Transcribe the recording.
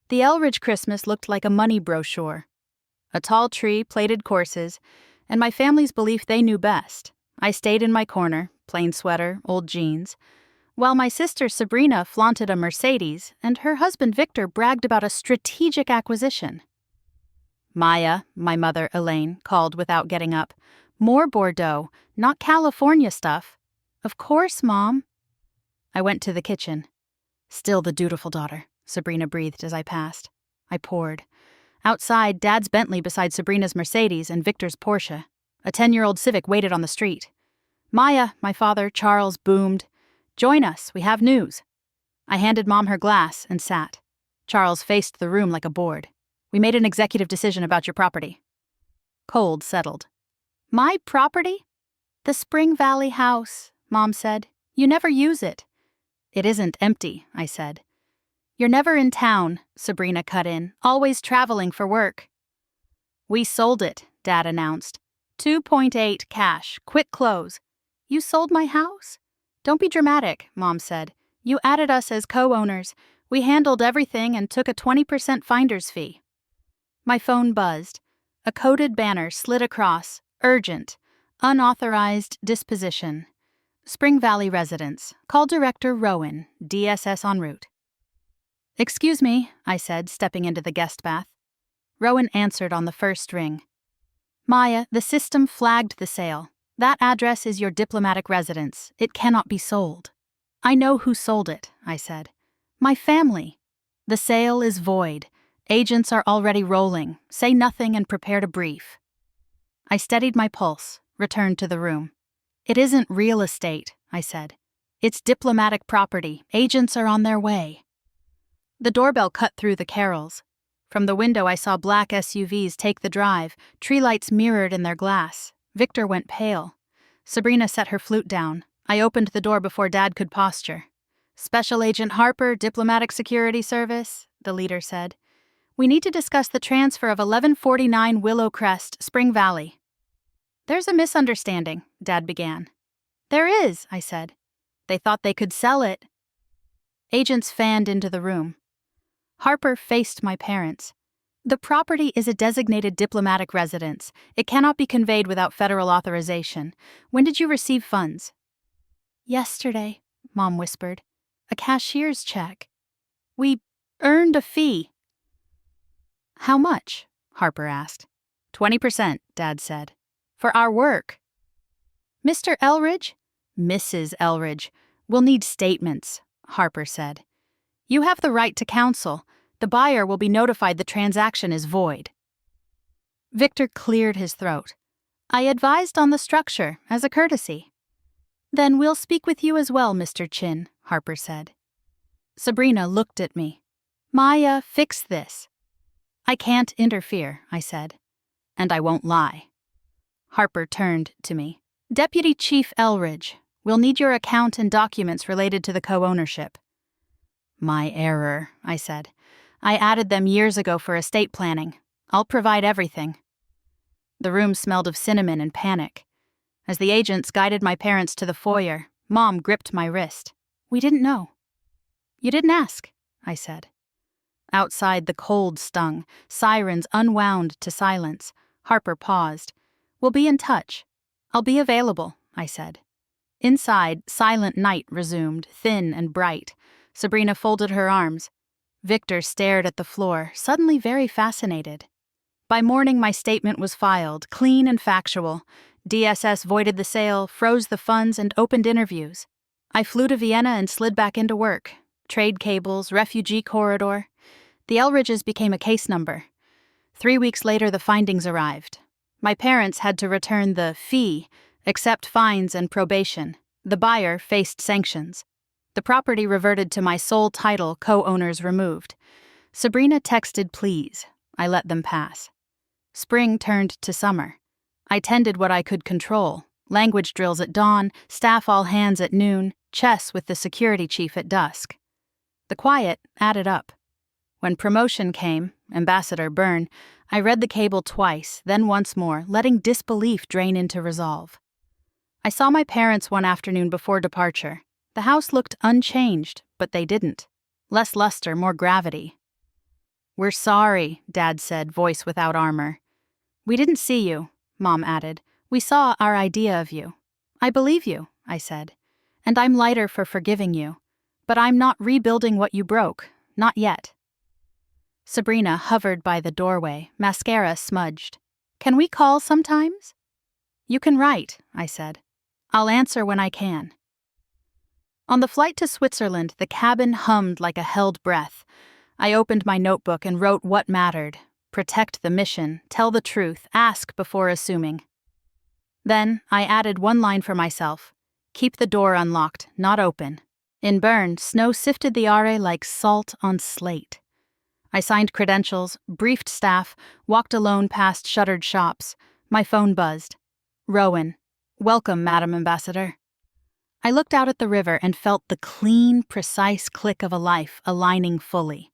The Elridge Christmas looked like a money brochure. A tall tree, plated courses, and my family's belief they knew best. I stayed in my corner, plain sweater, old jeans, while my sister Sabrina flaunted a Mercedes and her husband Victor bragged about a strategic acquisition. Maya, my mother Elaine, called without getting up. More Bordeaux, not California stuff. Of course, Mom. I went to the kitchen. Still the dutiful daughter, Sabrina breathed as I passed. I poured. Outside, Dad's Bentley beside Sabrina's Mercedes and Victor's Porsche. A 10-year-old Civic waited on the street. Maya, my father, Charles, boomed. Join us, we have news. I handed Mom her glass and sat. Charles faced the room like a board. We made an executive decision about your property. Cold settled. My property? The Spring Valley house, Mom said. You never use it. It isn't empty, I said. You're never in town, Sabrina cut in, always traveling for work. We sold it, Dad announced. 2.8 cash, quick close. You sold my house? Don't be dramatic, Mom said. You added us as co-owners. We handled everything and took a 20% finder's fee. My phone buzzed. A coded banner slid across. Urgent. Unauthorized disposition. Spring Valley residence. Call Director Rowan, DSS en route. Excuse me, I said, stepping into the guest bath. Rowan answered on the first ring. Maya, the system flagged the sale. That address is your diplomatic residence. It cannot be sold. I know who sold it, I said. My family. The sale is void. Agents are already rolling. Say nothing and prepare to brief. I steadied my pulse, returned to the room. It isn't real estate, I said. It's diplomatic property. Agents are on their way. The doorbell cut through the carols. From the window I saw black SUVs take the drive, tree lights mirrored in their glass. Victor went pale. Sabrina set her flute down. I opened the door before Dad could posture. Special Agent Harper, Diplomatic Security Service, the leader said. We need to discuss the transfer of 1149 Willow Crest, Spring Valley. There's a misunderstanding, Dad began. There is, I said. They thought they could sell it. Agents fanned into the room. Harper faced my parents. The property is a designated diplomatic residence. It cannot be conveyed without federal authorization. When did you receive funds? Yesterday, Mom whispered. A cashier's check. We earned a fee. How much? Harper asked. 20%, Dad said. For our work. Mr. Elridge? Mrs. Elridge. We'll need statements, Harper said. You have the right to counsel. The buyer will be notified the transaction is void. Victor cleared his throat. I advised on the structure, as a courtesy. Then we'll speak with you as well, Mr. Chin, Harper said. Sabrina looked at me. Maya, fix this. I can't interfere, I said. And I won't lie. Harper turned to me. Deputy Chief Elridge, we'll need your account and documents related to the co-ownership. My error, I said. I added them years ago for estate planning. I'll provide everything. The room smelled of cinnamon and panic. As the agents guided my parents to the foyer, Mom gripped my wrist. We didn't know. You didn't ask, I said. Outside, the cold stung, sirens unwound to silence. Harper paused. We'll be in touch. I'll be available, I said. Inside, silent night resumed, thin and bright. Sabrina folded her arms. Victor stared at the floor, suddenly very fascinated. By morning, my statement was filed, clean and factual. DSS voided the sale, froze the funds, and opened interviews. I flew to Vienna and slid back into work. Trade cables, refugee corridor. The Elridges became a case number. 3 weeks later, the findings arrived. My parents had to return the fee, accept fines and probation. The buyer faced sanctions. The property reverted to my sole title, co-owners removed. Sabrina texted please. I let them pass. Spring turned to summer. I tended what I could control. Language drills at dawn, staff all hands at noon, chess with the security chief at dusk. The quiet added up. When promotion came, Ambassador Byrne, I read the cable twice, then once more, letting disbelief drain into resolve. I saw my parents one afternoon before departure. The house looked unchanged, but they didn't. Less luster, more gravity. "We're sorry," Dad said, voice without armor. "We didn't see you," Mom added. "We saw our idea of you." "I believe you," I said. "And I'm lighter for forgiving you. But I'm not rebuilding what you broke. Not yet." Sabrina hovered by the doorway, mascara smudged. "Can we call sometimes?" "You can write," I said. "I'll answer when I can." On the flight to Switzerland, the cabin hummed like a held breath. I opened my notebook and wrote what mattered. Protect the mission, tell the truth, ask before assuming. Then I added one line for myself. Keep the door unlocked, not open. In Bern, snow sifted the Are like salt on slate. I signed credentials, briefed staff, walked alone past shuttered shops. My phone buzzed. "Rowan. Welcome, Madam Ambassador." I looked out at the river and felt the clean, precise click of a life aligning fully.